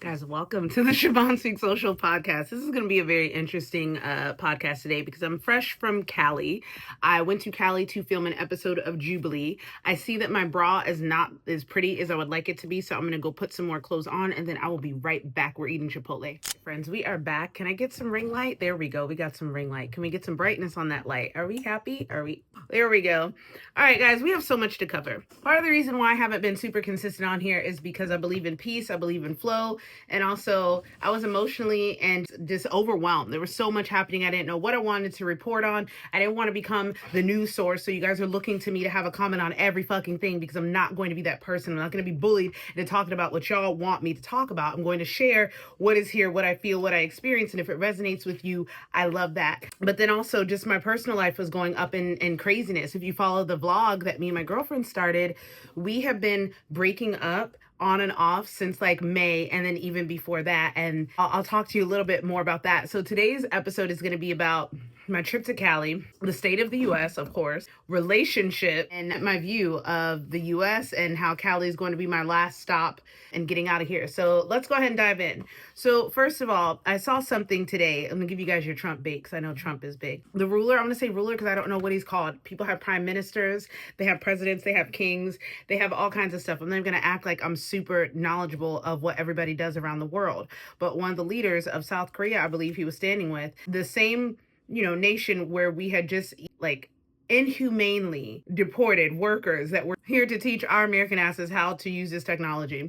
Guys, welcome to the Siobhan Speak Social podcast. This is going to be a very interesting podcast today because I'm fresh from Cali. I went to Cali to film an episode of Jubilee. I see that my bra is not as pretty as I would like it to be, so I'm going to go put some more clothes on, and then I will be right back. We're eating Chipotle. Friends, we are back. Can I get some ring light? There we go. We got some ring light. Can we get some brightness on that light? Are we happy? There we go. All right, guys, we have so much to cover. Part of the reason why I haven't been super consistent on here is because I believe in peace. I believe in flow. And also, I was emotionally and just overwhelmed. There was so much happening. I didn't know what I wanted to report on. I didn't want to become the news source. So you guys are looking to me to have a comment on every fucking thing because I'm not going to be that person. I'm not going to be bullied into talking about what y'all want me to talk about. I'm going to share what is here, what I feel, what I experience. And if it resonates with you, I love that. But then also just my personal life was going up in craziness. If you follow the vlog that me and my girlfriend started, we have been breaking up on and off since like May, and then even before that, and I'll talk to you a little bit more about that. So today's episode is going to be about my trip to Cali, the state of the US, of course, relationship, and my view of the US and how Cali is going to be my last stop and getting out of here. So let's go ahead and dive in. So first of all, I saw something today. I'm gonna give you guys your Trump bait because I know Trump is big. The ruler, I'm gonna say ruler because I don't know what he's called. People have prime ministers, they have presidents, they have kings, they have all kinds of stuff. I'm not gonna act like I'm super knowledgeable of what everybody does around the world. But one of the leaders of South Korea, I believe he was standing with, the same nation where we had just like inhumanely deported workers that were here to teach our American asses how to use this technology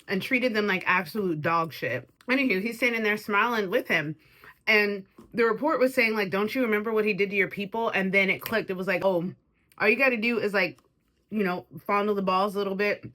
and treated them like absolute dog shit. Anywho, he's standing there smiling with him. And the report was saying, like, don't you remember what he did to your people? And then it clicked. It was like, oh, all you got to do is like, fondle the balls a little bit,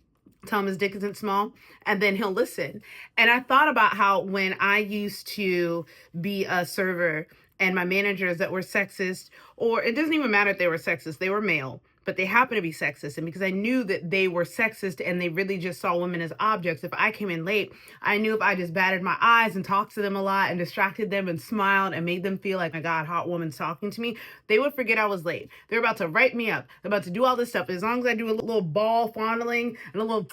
tell him his dick isn't small, and then he'll listen. And I thought about how when I used to be a server and my managers that were sexist, or it doesn't even matter if they were sexist, they were male, but they happened to be sexist. And because I knew that they were sexist and they really just saw women as objects, if I came in late, I knew if I just batted my eyes and talked to them a lot and distracted them and smiled and made them feel like, my God, hot woman's talking to me, they would forget I was late. They're about to write me up. They're about to do all this stuff. As long as I do a little ball fondling and a little,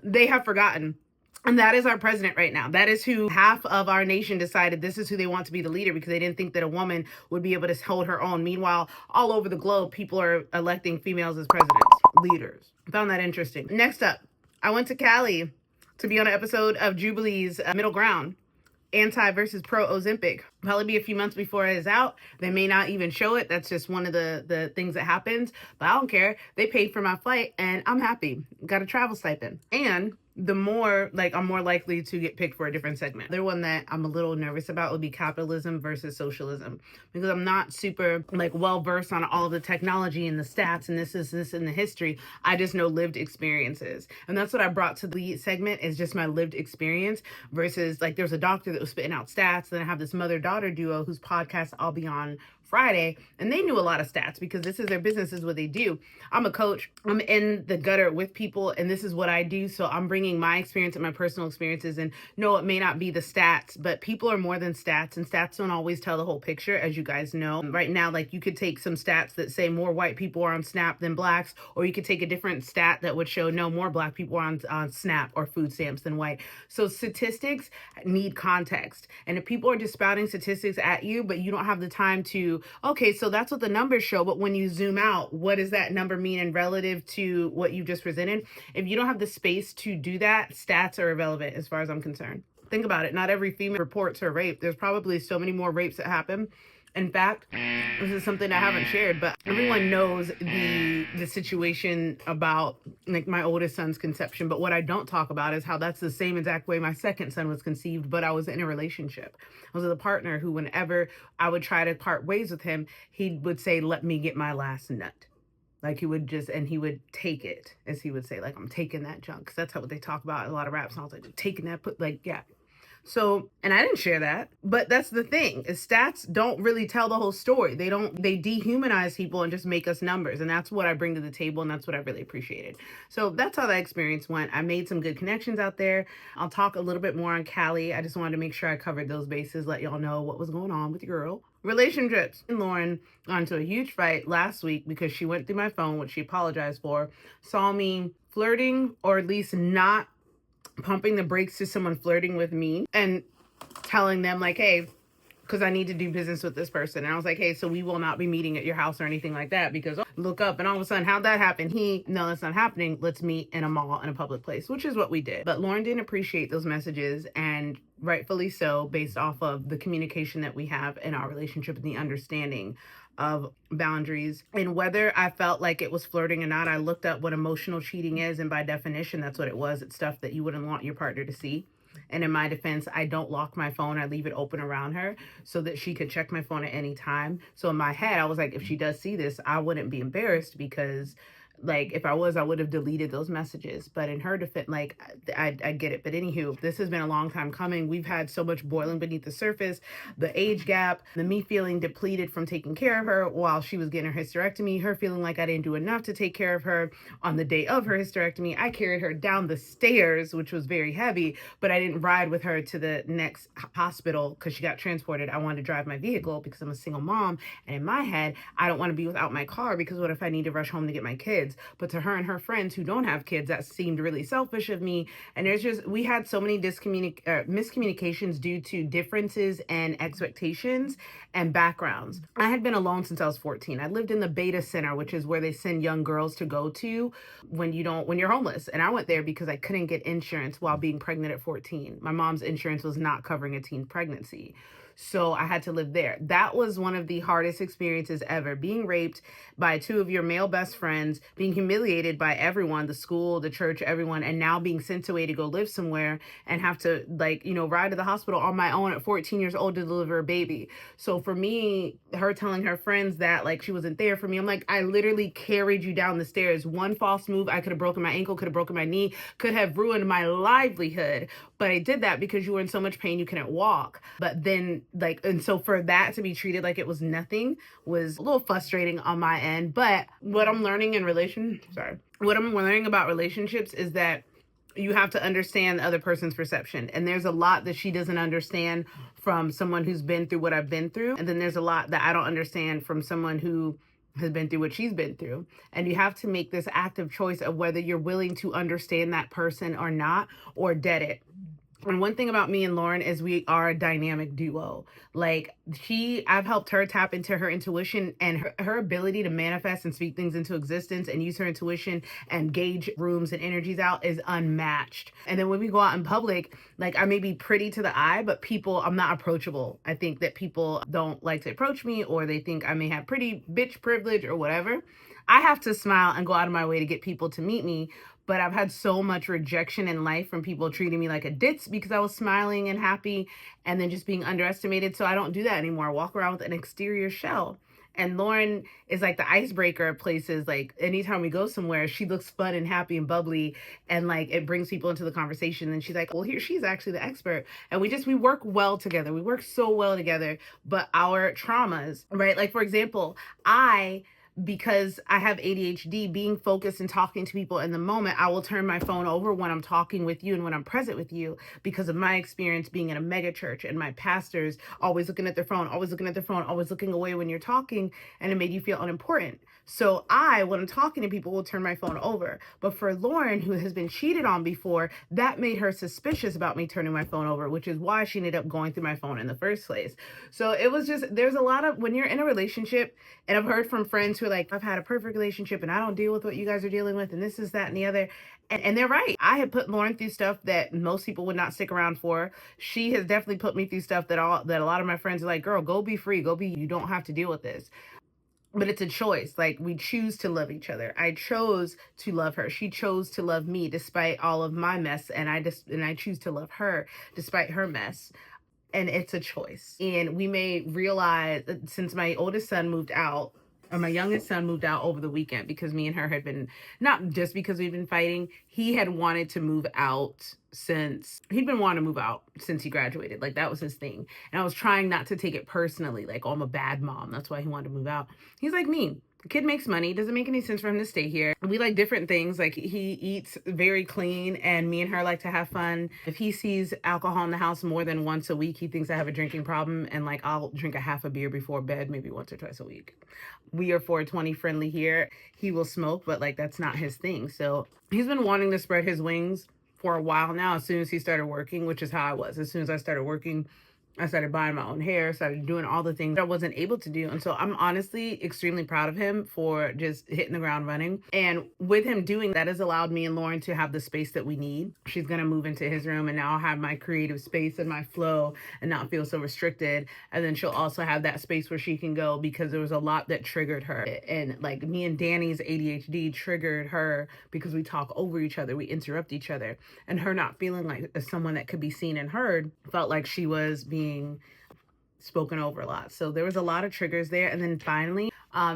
they have forgotten. And that is our president right now. That is who half of our nation decided this is who they want to be the leader because they didn't think that a woman would be able to hold her own. Meanwhile, all over the globe, people are electing females as presidents, leaders. I found that interesting. Next up, I went to Cali to be on an episode of Jubilee's Middle Ground, anti versus pro Ozempic. Probably be a few months before it is out. They may not even show it. That's just one of the things that happens. But I don't care. They paid for my flight and I'm happy. Got a travel stipend. And the more, I'm more likely to get picked for a different segment. The one that I'm a little nervous about would be capitalism versus socialism, because I'm not super well versed on all of the technology and the stats and this in the history. I just know lived experiences, and that's what I brought to the segment, is just my lived experience versus there's a doctor that was spitting out stats. Then I have this mother-daughter duo whose podcast I'll be on Friday, and they knew a lot of stats because this is their business, is what they do. I'm a coach. I'm in the gutter with people, and this is what I do. So I'm bringing my experience and my personal experiences. And no, it may not be the stats, but people are more than stats, and stats don't always tell the whole picture, as you guys know. Right now, you could take some stats that say more white people are on Snap than blacks, or you could take a different stat that would show no, more black people are on Snap or food stamps than white. So statistics need context. And if people are just spouting statistics at you, but you don't have the time to, okay, so that's what the numbers show, but when you zoom out, what does that number mean in relative to what you just presented? If you don't have the space to do that, stats are irrelevant as far as I'm concerned. Think about it. Not every female reports her rape. There's probably so many more rapes that happen. In fact, this is something I haven't shared, but everyone knows the situation about my oldest son's conception. But what I don't talk about is how that's the same exact way my second son was conceived, but I was in a relationship. I was with a partner who, whenever I would try to part ways with him, he would say, let me get my last nut. He would take it, as he would say, I'm taking that junk. Because that's what they talk about in a lot of rap songs. Taking that, yeah. So, and I didn't share that, but that's the thing, is stats don't really tell the whole story. They dehumanize people and just make us numbers. And that's what I bring to the table. And that's what I really appreciated. So that's how that experience went. I made some good connections out there. I'll talk a little bit more on Cali. I just wanted to make sure I covered those bases, let y'all know what was going on with your girl. Relationships. And Lauren got into a huge fight last week because she went through my phone, which she apologized for, saw me flirting, or at least not pumping the brakes to someone flirting with me and telling them like, hey, because I need to do business with this person. And I was like, hey, so we will not be meeting at your house or anything like that, because look up, and all of a sudden, how'd that happen? No, that's not happening. Let's meet in a mall, in a public place, which is what we did. But Lauren didn't appreciate those messages, and rightfully so, based off of the communication that we have in our relationship and the understanding of boundaries. And whether I felt like it was flirting or not, I looked up what emotional cheating is, and by definition, that's what it was. It's stuff that you wouldn't want your partner to see. And in my defense, I don't lock my phone. I leave it open around her so that she could check my phone at any time. So in my head, I was like, if she does see this, I wouldn't be embarrassed, because like if I was, I would have deleted those messages. But in her defense, like I get it. But anywho, this has been a long time coming. We've had so much boiling beneath the surface, the age gap, the me feeling depleted from taking care of her while she was getting her hysterectomy, her feeling like I didn't do enough to take care of her on the day of her hysterectomy. I carried her down the stairs, which was very heavy, but I didn't ride with her to the next hospital because she got transported. I wanted to drive my vehicle because I'm a single mom. And in my head, I don't want to be without my car, because what if I need to rush home to get my kids? But to her and her friends who don't have kids, that seemed really selfish of me. And we had so many miscommunications due to differences and expectations and backgrounds. I had been alone since I was 14. I lived in the Beta Center, which is where they send young girls to go to when you're homeless. And I went there because I couldn't get insurance while being pregnant at 14. My mom's insurance was not covering a teen pregnancy. So I had to live there. That was one of the hardest experiences ever. Being raped by two of your male best friends, being humiliated by everyone, the school, the church, everyone, and now being sent away to go live somewhere and have to ride to the hospital on my own at 14 years old to deliver a baby. So for me, her telling her friends that like she wasn't there for me, I'm like, I literally carried you down the stairs. One false move, I could have broken my ankle, could have broken my knee, could have ruined my livelihood. But I did that because you were in so much pain you couldn't walk. But then and so for that to be treated like it was nothing was a little frustrating on my end. But what I'm learning about relationships is that you have to understand the other person's perception. And there's a lot that she doesn't understand from someone who's been through what I've been through. And then there's a lot that I don't understand from someone who has been through what she's been through. And you have to make this active choice of whether you're willing to understand that person or not, or dead it. And one thing about me and Lauren is we are a dynamic duo. I've helped her tap into her intuition, and her ability to manifest and speak things into existence and use her intuition and gauge rooms and energies out is unmatched. And then when we go out in public, I may be pretty to the eye, but I'm not approachable. I think that people don't like to approach me, or they think I may have pretty bitch privilege or whatever. I have to smile and go out of my way to get people to meet me. But I've had so much rejection in life from people treating me like a ditz because I was smiling and happy, and then just being underestimated. So I don't do that anymore. I walk around with an exterior shell. And Lauren is like the icebreaker at places. Like anytime we go somewhere, she looks fun and happy and bubbly, and it brings people into the conversation. And she's like, well, she's actually the expert. And we work well together. We work so well together. But our traumas, right? For example, because I have ADHD, being focused and talking to people in the moment, I will turn my phone over when I'm talking with you and when I'm present with you, because of my experience being in a mega church and my pastors always looking at their phone, always looking away when you're talking, and it made you feel unimportant. So when I'm talking to people, will turn my phone over. But for Lauren, who has been cheated on before, that made her suspicious about me turning my phone over, which is why she ended up going through my phone in the first place. So it was there's a lot of, when you're in a relationship, and I've heard from friends who are like, I've had a perfect relationship and I don't deal with what you guys are dealing with, and this is that and the other. And they're right. I had put Lauren through stuff that most people would not stick around for. She has definitely put me through stuff that a lot of my friends are like, girl, go be free. You don't have to deal with this. But it's a choice. We choose to love each other. I chose to love her. She chose to love me despite all of my mess. And I choose to love her despite her mess. And it's a choice. And we may realize that since my oldest son moved out, or my youngest son moved out over the weekend, because me and her had been, not just because we've been fighting, he had wanted to move out since he graduated. That was his thing. And I was trying not to take it personally, oh, I'm a bad mom, that's why he wanted to move out. He's like me. The kid makes money. Doesn't make any sense for him to stay here. We like different things. He eats very clean, and me and her like to have fun. If he sees alcohol in the house more than once a week, he thinks I have a drinking problem, and I'll drink a half a beer before bed, maybe once or twice a week. We are 420 friendly here. He will smoke, but that's not his thing. So he's been wanting to spread his wings for a while now. As soon as he started working, which is how I was. As soon as I started working, I started buying my own hair, started doing all the things I wasn't able to do. And so I'm honestly extremely proud of him for just hitting the ground running. And with him doing that has allowed me and Lauren to have the space that we need. She's going to move into his room, and now I'll have my creative space and my flow and not feel so restricted. And then she'll also have that space where she can go, because there was a lot that triggered her. And like me and Danny's ADHD triggered her because we talk over each other, we interrupt each other. And her not feeling like someone that could be seen and heard, felt like she was being spoken over a lot. So there was a lot of triggers there. And then finally,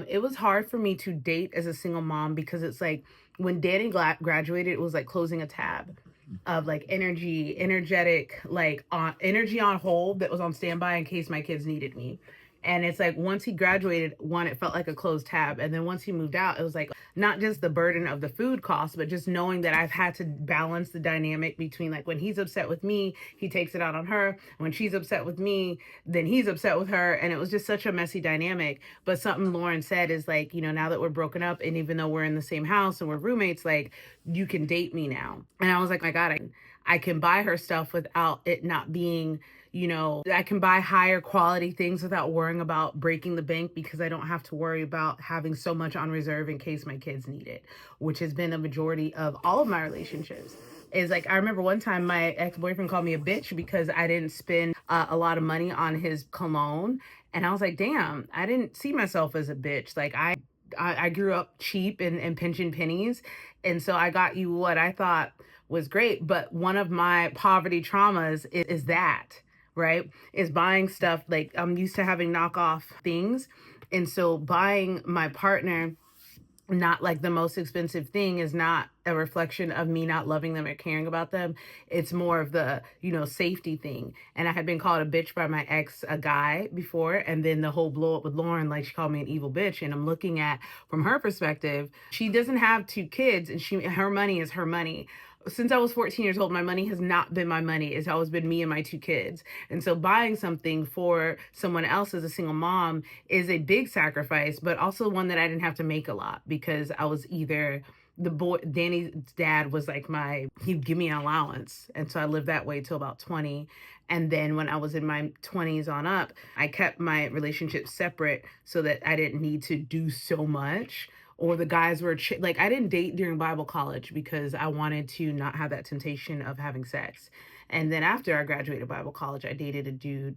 it was hard for me to date as a single mom, because it's like when Danny graduated, it was like closing a tab of like energetic, like energy on hold that was on standby in case my kids needed me. And it's like once he graduated, one, it felt like a closed tab. And then once he moved out, it was like not just the burden of the food costs, but just knowing that I've had to balance the dynamic between like when he's upset with me, he takes it out on her. When she's upset with me, then he's upset with her. And it was just such a messy dynamic. But something Lauren said is like, you know, now that we're broken up, and even though we're in the same house and we're roommates, like, you can date me now. And I was like, my God, I can buy her stuff without it not being, you know, I can buy higher quality things without worrying about breaking the bank, because I don't have to worry about having so much on reserve in case my kids need it, which has been a majority of all of my relationships. Is like, I remember one time my ex-boyfriend called me a bitch because I didn't spend a lot of money on his cologne. And I was like, damn, I didn't see myself as a bitch. Like I grew up cheap and pinching pennies. And so I got you what I thought was great. But one of my poverty traumas is that, right? Is buying stuff. Like, I'm used to having knockoff things. And so buying my partner not like the most expensive thing is not a reflection of me not loving them or caring about them. It's more of the, you know, safety thing. And I had been called a bitch by my ex, a guy, before. And then the whole blow up with Lauren, like she called me an evil bitch. And I'm looking at, from her perspective, she doesn't have 2 kids, and her money is her money. Since I was 14 years old, my money has not been my money. It's always been me and my 2 kids. And so buying something for someone else as a single mom is a big sacrifice, but also one that I didn't have to make a lot, because I was either Danny's dad was like he'd give me an allowance. And so I lived that way till about 20. And then when I was in my 20s on up, I kept my relationship separate so that I didn't need to do so much. Or the guys were like, I didn't date during Bible college because I wanted to not have that temptation of having sex. And then after I graduated Bible college, I dated a dude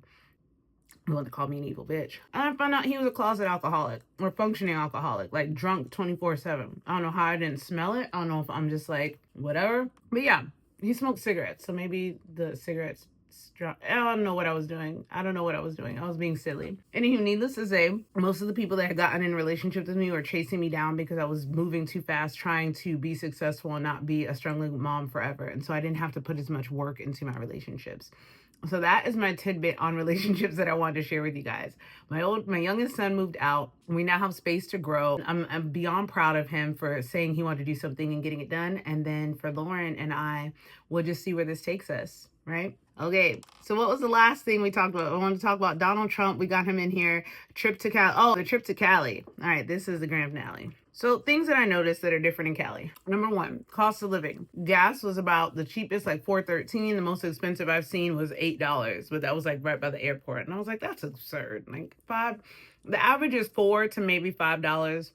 who wanted to call me an evil bitch. And I found out he was a closet alcoholic, or functioning alcoholic, like drunk 24/7. I don't know how I didn't smell it. I don't know if I'm just like, whatever. But yeah, he smoked cigarettes. So maybe the cigarettes, I don't know what I was doing. I was being silly. Anywho, needless to say, most of the people that had gotten in relationships with me were chasing me down because I was moving too fast, trying to be successful and not be a struggling mom forever. And so I didn't have to put as much work into my relationships. So that is my tidbit on relationships that I wanted to share with you guys. My youngest son moved out. We now have space to grow. I'm beyond proud of him for saying he wanted to do something and getting it done. And then for Lauren and I, we'll just see where this takes us, right? Okay, so what was the last thing we talked about? I wanted to talk about Donald Trump. We got him in here. Trip to Cali. Oh, the trip to Cali. All right, this is the grand finale. So things that I noticed that are different in Cali. Number 1, cost of living. Gas was about the cheapest, like $4.13. The most expensive I've seen was $8, but that was like right by the airport. And I was like, that's absurd. Like the average is $4 to maybe $5.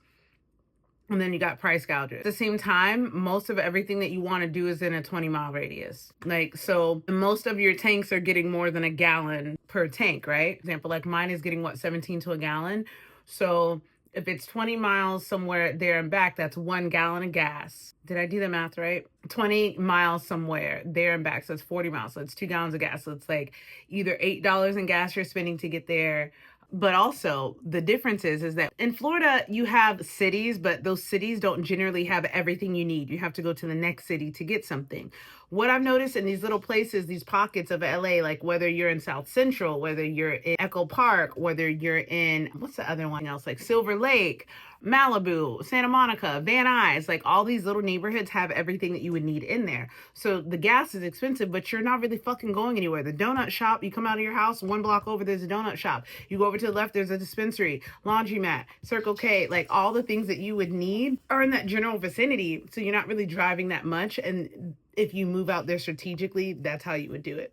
And then you got price gougers. At the same time, most of everything that you want to do is in a 20-mile radius. Like, so most of your tanks are getting more than a gallon per tank, right? Example, like mine is getting 17 to a gallon. So if it's 20 miles somewhere there and back, that's 1 gallon of gas. Did I do the math right? 20 miles somewhere there and back. So it's 40 miles. So it's 2 gallons of gas. So it's like either $8 in gas you're spending to get there. But also the difference is that in Florida, you have cities, but those cities don't generally have everything you need. You have to go to the next city to get something. What I've noticed in these little places, these pockets of LA, like whether you're in South Central, whether you're in Echo Park, whether you're in, what's the other one else? Like Silver Lake, Malibu, Santa Monica, Van Nuys, like all these little neighborhoods have everything that you would need in there. So the gas is expensive, but you're not really fucking going anywhere. The donut shop, you come out of your house, 1 block over, there's a donut shop. You go over to the left, there's a dispensary, laundromat, Circle K, like all the things that you would need are in that general vicinity. So you're not really driving that much. And if you move out there strategically, that's how you would do it.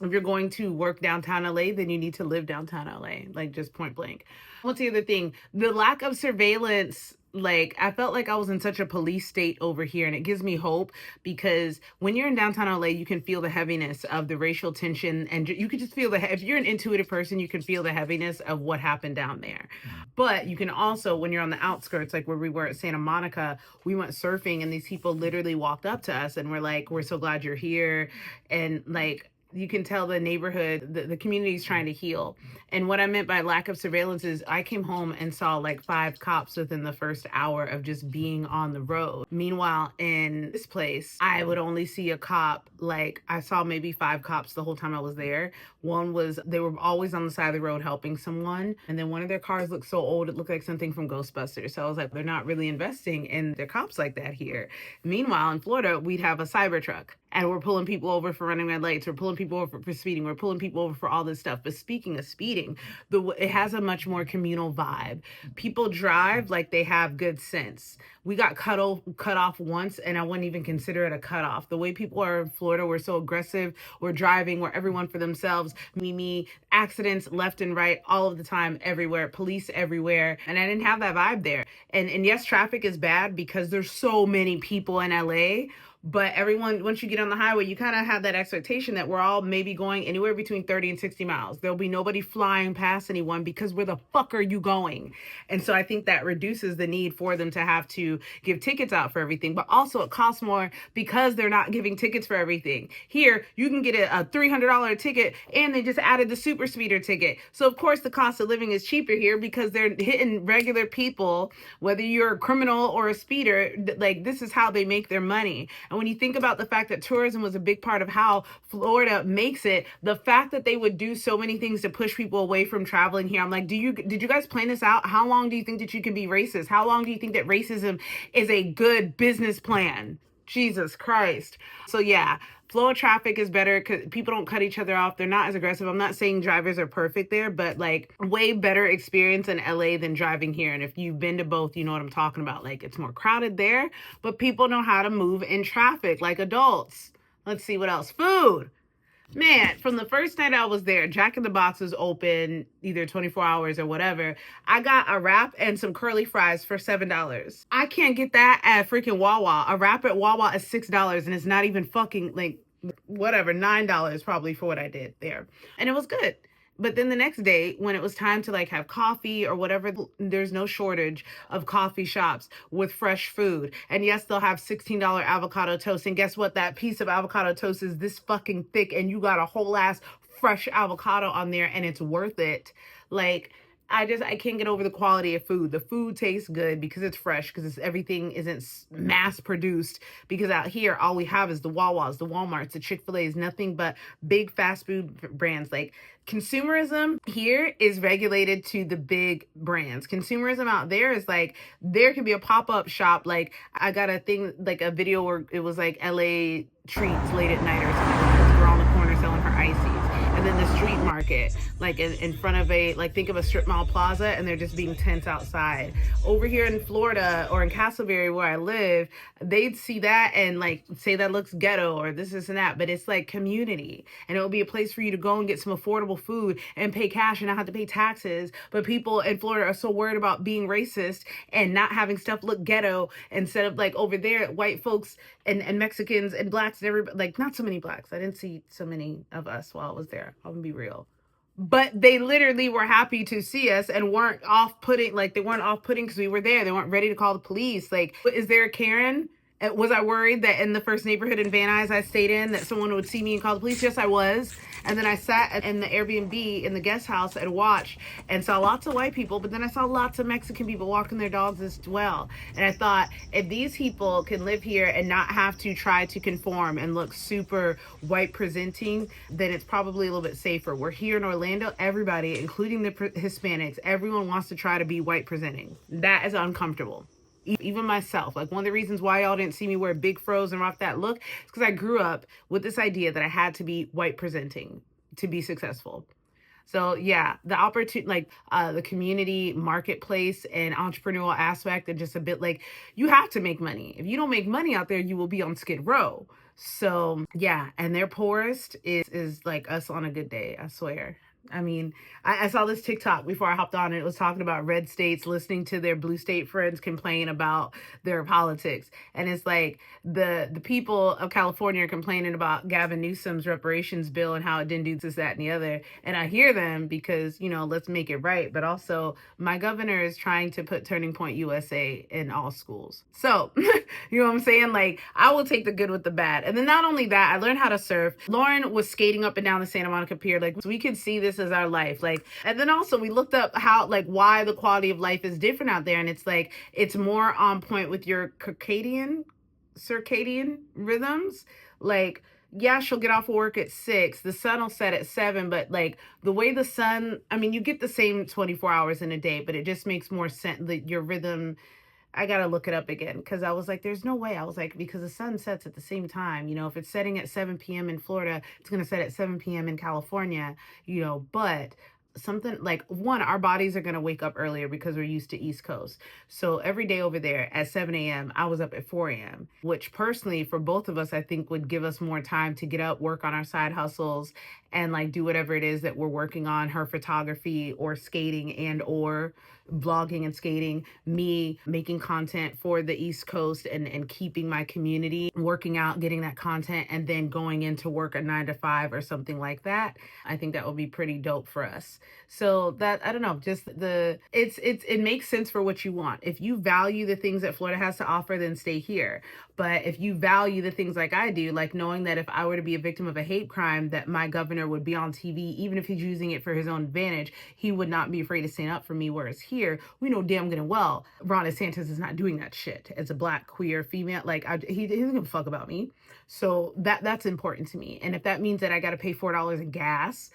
If you're going to work downtown LA, then you need to live downtown LA, like just point blank. What's the other thing? The lack of surveillance. Like, I felt like I was in such a police state over here, and it gives me hope because when you're in downtown LA, you can feel the heaviness of the racial tension, and you can just feel if you're an intuitive person, you can feel the heaviness of what happened down there. But you can also, when you're on the outskirts, like where we were at Santa Monica, we went surfing, and these people literally walked up to us and were like, "We're so glad you're here," and like, you can tell the neighborhood, the community is trying to heal. And what I meant by lack of surveillance is I came home and saw like 5 cops within the first hour of just being on the road. Meanwhile, in this place, I would only see a cop. Like, I saw maybe 5 cops the whole time I was there. One was, they were always on the side of the road helping someone. And then one of their cars looked so old, it looked like something from Ghostbusters. So I was like, they're not really investing in their cops like that here. Meanwhile, in Florida, we'd have a cyber truck. And we're pulling people over for running red lights. We're pulling people over for speeding. We're pulling people over for all this stuff. But speaking of speeding, it has a much more communal vibe. People drive like they have good sense. We got cut off once, and I wouldn't even consider it a cutoff. The way people are in Florida, we're so aggressive. We're driving. We're everyone for themselves. Me, accidents left and right all of the time, everywhere. Police everywhere. And I didn't have that vibe there. And yes, traffic is bad because there's so many people in LA. But everyone, once you get on the highway, you kind of have that expectation that we're all maybe going anywhere between 30 and 60 miles. There'll be nobody flying past anyone because where the fuck are you going? And so I think that reduces the need for them to have to give tickets out for everything. But also it costs more because they're not giving tickets for everything. Here, you can get a $300 ticket and they just added the super speeder ticket. So of course the cost of living is cheaper here because they're hitting regular people, whether you're a criminal or a speeder, like this is how they make their money. And when you think about the fact that tourism was a big part of how Florida makes it, the fact that they would do so many things to push people away from traveling here, I'm like, did you guys plan this out? How long do you think that you can be racist? How long do you think that racism is a good business plan? Jesus Christ. So yeah, flow of traffic is better because people don't cut each other off. They're not as aggressive. I'm not saying drivers are perfect there, but like way better experience in LA than driving here. And if you've been to both, you know what I'm talking about. Like it's more crowded there, but people know how to move in traffic like adults. Let's see what else. Food. Man, from the first night I was there, Jack in the Box was open either 24 hours or whatever. I got a wrap and some curly fries for $7. I can't get that at freaking Wawa. A wrap at Wawa is $6 and it's not even fucking like whatever, $9 probably for what I did there. And it was good. But then the next day, when it was time to like have coffee or whatever, there's no shortage of coffee shops with fresh food. And yes, they'll have $16 avocado toast. And guess what? That piece of avocado toast is this fucking thick and you got a whole ass fresh avocado on there and it's worth it. Like, I can't get over the quality of food. The food tastes good because it's fresh, because everything isn't mass produced. Because out here, all we have is the Wawas, the Walmarts, the Chick-fil-A's, nothing but big fast food brands. Like consumerism here is regulated to the big brands. Consumerism out there is like, there can be a pop-up shop. Like I got a thing, like a video where it was like LA treats late at night or something. We're on the corner selling her ices. And then the street market, like in front of think of a strip mall plaza, and they're just being tents outside. Over here in Florida or in Castleberry where I live, they'd see that and like say that looks ghetto or this and that, but it's like community. And it will be a place for you to go and get some affordable food and pay cash and not have to pay taxes. But people in Florida are so worried about being racist and not having stuff look ghetto, instead of like over there, white folks and Mexicans and blacks and everybody, like not so many blacks. I didn't see so many of us while I was there. I'm gonna be real. But they literally were happy to see us and weren't off-putting. Like they weren't off-putting because we were there. They weren't ready to call the police. Like, is there a Karen? Was I worried that in the first neighborhood in Van Nuys I stayed in that someone would see me and call the police? Yes, I was. And then I sat in the Airbnb in the guest house and watched and saw lots of white people, but then I saw lots of Mexican people walking their dogs as well. And I thought, if these people can live here and not have to try to conform and look super white presenting, then it's probably a little bit safer. We're here in Orlando, everybody, including the Hispanics, everyone wants to try to be white presenting. That is uncomfortable. Even myself, like one of the reasons why y'all didn't see me wear big fros and rock that look is because I grew up with this idea that I had to be white presenting to be successful. So yeah, the opportunity, like the community marketplace and entrepreneurial aspect, and just a bit like you have to make money. If you don't make money out there, you will be on Skid Row. So yeah, and their poorest is like us on a good day, I swear. I mean, I saw this TikTok before I hopped on, and it was talking about red states listening to their blue state friends complain about their politics. And it's like the people of California are complaining about Gavin Newsom's reparations bill and how it didn't do this, that, and the other. And I hear them because, let's make it right. But also, my governor is trying to put Turning Point USA in all schools. So, you know what I'm saying? Like, I will take the good with the bad. And then not only that, I learned how to surf. Lauren was skating up and down the Santa Monica Pier. Like, so we could see this as our life. Like, and then also we looked up how, like, why the quality of life is different out there. And it's like, it's more on point with your circadian rhythms. Like, yeah, she'll get off of work at 6. The sun will set at 7, but like the way the sun, I mean, you get the same 24 hours in a day, but it just makes more sense that your rhythm. I gotta look it up again because I was like, there's no way. I was like, because the sun sets at the same time. If it's setting at 7 p.m. in Florida, it's gonna set at 7 p.m. in California, but something like, one, our bodies are going to wake up earlier because we're used to East Coast. So every day over there at 7 a.m., I was up at 4 a.m., which personally for both of us, I think would give us more time to get up, work on our side hustles, and like do whatever it is that we're working on, her photography or skating and or vlogging and skating, me making content for the East Coast and keeping my community, working out, getting that content, and then going into work at 9 to 5 or something like that. I think that would be pretty dope for us. So that, I don't know, just it makes sense for what you want. If you value the things that Florida has to offer, then stay here. But if you value the things like I do, like knowing that if I were to be a victim of a hate crime, that my governor would be on TV, even if he's using it for his own advantage, he would not be afraid to stand up for me. Whereas here, we know damn good and well, Ron DeSantis is not doing that shit as a Black, queer, female. Like, he doesn't give a fuck about me. So that's important to me. And if that means that I got to pay $4 in gas,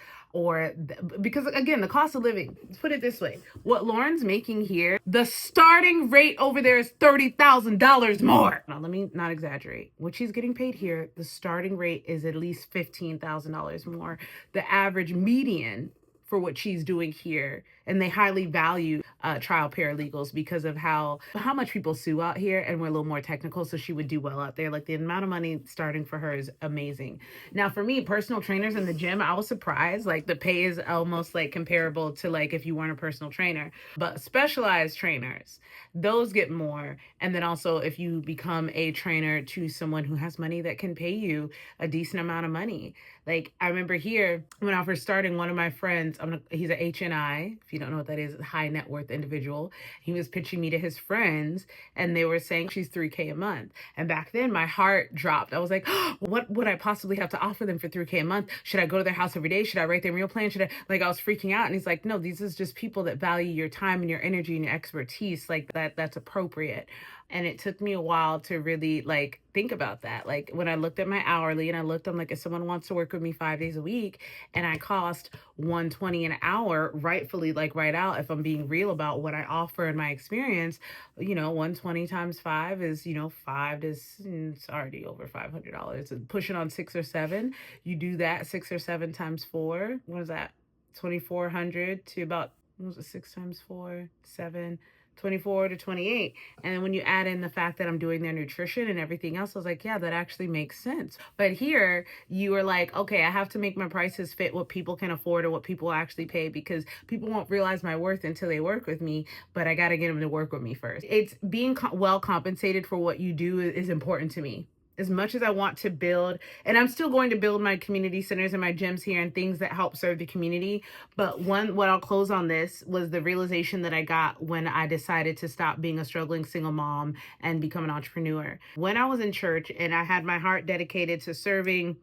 because again, the cost of living, let's put it this way, what Lauren's making here, the starting rate over there is $30,000 more. Now, let me not exaggerate. What she's getting paid here, the starting rate is at least $15,000 more. The average median for what she's doing here, and they highly value trial paralegals because of how much people sue out here, and we're a little more technical, so she would do well out there. Like, the amount of money starting for her is amazing. Now for me, personal trainers in the gym, I was surprised, like the pay is almost like comparable to like if you weren't a personal trainer. But specialized trainers, those get more. And then also if you become a trainer to someone who has money that can pay you a decent amount of money. Like, I remember here when I first started, one of my friends, he's a HNI, if you don't know what that is, a high net worth individual. He was pitching me to his friends, and they were saying she's $3K a month. And back then my heart dropped. I was like, oh, what would I possibly have to offer them for $3K a month? Should I go to their house every day? Should I write their meal plan? I was freaking out. And he's like, no, these is just people that value your time and your energy and your expertise. Like, that's appropriate. And it took me a while to really like think about that. Like, when I looked at my hourly and I'm like, if someone wants to work with me 5 days a week and I cost $120 an hour, rightfully, like right out, if I'm being real about what I offer in my experience, 120 times 5 is, 5 is, it's already over $500. Pushing on 6 or 7. You do that 6 or 7 times 4. What is that? 2,400 to about, what was it, 6 times 4, 7, 24 to 28. And then when you add in the fact that I'm doing their nutrition and everything else, I was like, yeah, that actually makes sense. But here you are like, okay, I have to make my prices fit what people can afford or what people actually pay, because people won't realize my worth until they work with me, but I got to get them to work with me first. It's being well compensated for what you do is important to me. As much as I want to build, and I'm still going to build my community centers and my gyms here and things that help serve the community. But what I'll close on this was the realization that I got when I decided to stop being a struggling single mom and become an entrepreneur. When I was in church and I had my heart dedicated to serving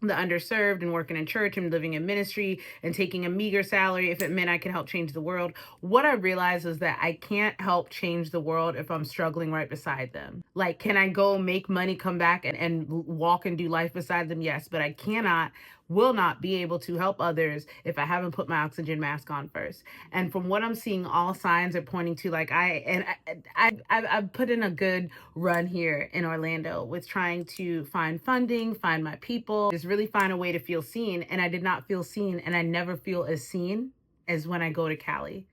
the underserved and working in church and living in ministry and taking a meager salary if it meant I could help change the world, what I realized was that I can't help change the world if I'm struggling right beside them. Like, can I go make money, come back and walk and do life beside them? Yes, but I will not be able to help others if I haven't put my oxygen mask on first. And from what I'm seeing, all signs are pointing to, like, I've put in a good run here in Orlando with trying to find funding, find my people, just really find a way to feel seen. And I did not feel seen, and I never feel as seen as when I go to Cali.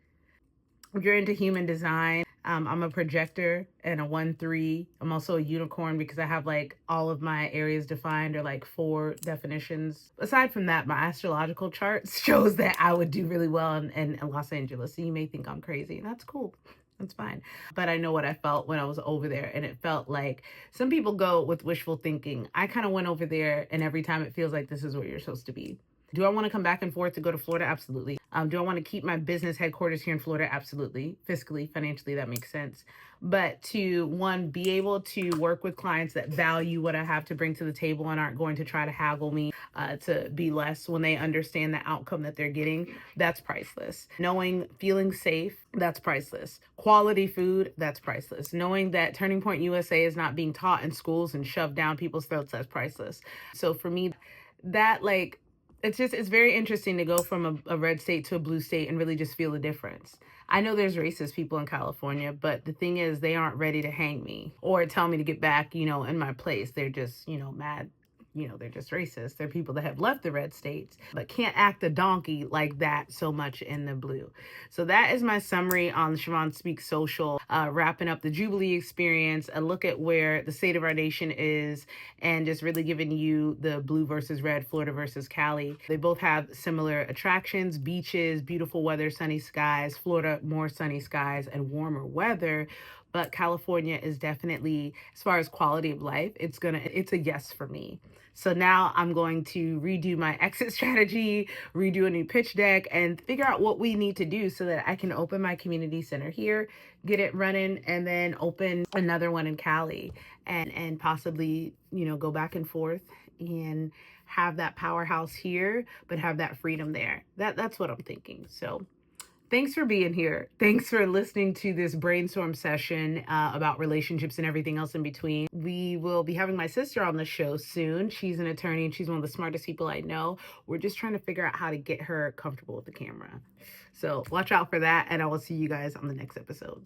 If you're into human design, I'm a projector and a 1-3. I'm also a unicorn because I have like all of my areas defined or like 4 definitions. Aside from that, my astrological chart shows that I would do really well in Los Angeles. So you may think I'm crazy, and that's cool. That's fine. But I know what I felt when I was over there. And it felt like some people go with wishful thinking. I kind of went over there, and every time it feels like this is where you're supposed to be. Do I want to come back and forth to go to Florida? Absolutely. Do I want to keep my business headquarters here in Florida? Absolutely. Fiscally, financially, that makes sense. But to, one, be able to work with clients that value what I have to bring to the table and aren't going to try to haggle me to be less when they understand the outcome that they're getting, that's priceless. Knowing, feeling safe, that's priceless. Quality food, that's priceless. Knowing that Turning Point USA is not being taught in schools and shoved down people's throats, that's priceless. So for me, that like, it's very interesting to go from a red state to a blue state and really just feel the difference. I know there's racist people in California, but the thing is, they aren't ready to hang me or tell me to get back, in my place. They're just, mad. They're just racist. They're people that have left the red states, but can't act a donkey like that so much in the blue. So that is my summary on Siobhan Speaks Social, wrapping up the Jubilee experience, a look at where the state of our nation is, and just really giving you the blue versus red, Florida versus Cali. They both have similar attractions, beaches, beautiful weather, sunny skies. Florida, more sunny skies and warmer weather. But California is definitely, as far as quality of life, it's a yes for me. So now I'm going to redo my exit strategy, redo a new pitch deck, and figure out what we need to do so that I can open my community center here, get it running, and then open another one in Cali, and possibly, go back and forth and have that powerhouse here, but have that freedom there. That's what I'm thinking. So thanks for being here. Thanks for listening to this brainstorm session about relationships and everything else in between. We will be having my sister on the show soon. She's an attorney and she's one of the smartest people I know. We're just trying to figure out how to get her comfortable with the camera. So watch out for that, and I will see you guys on the next episode.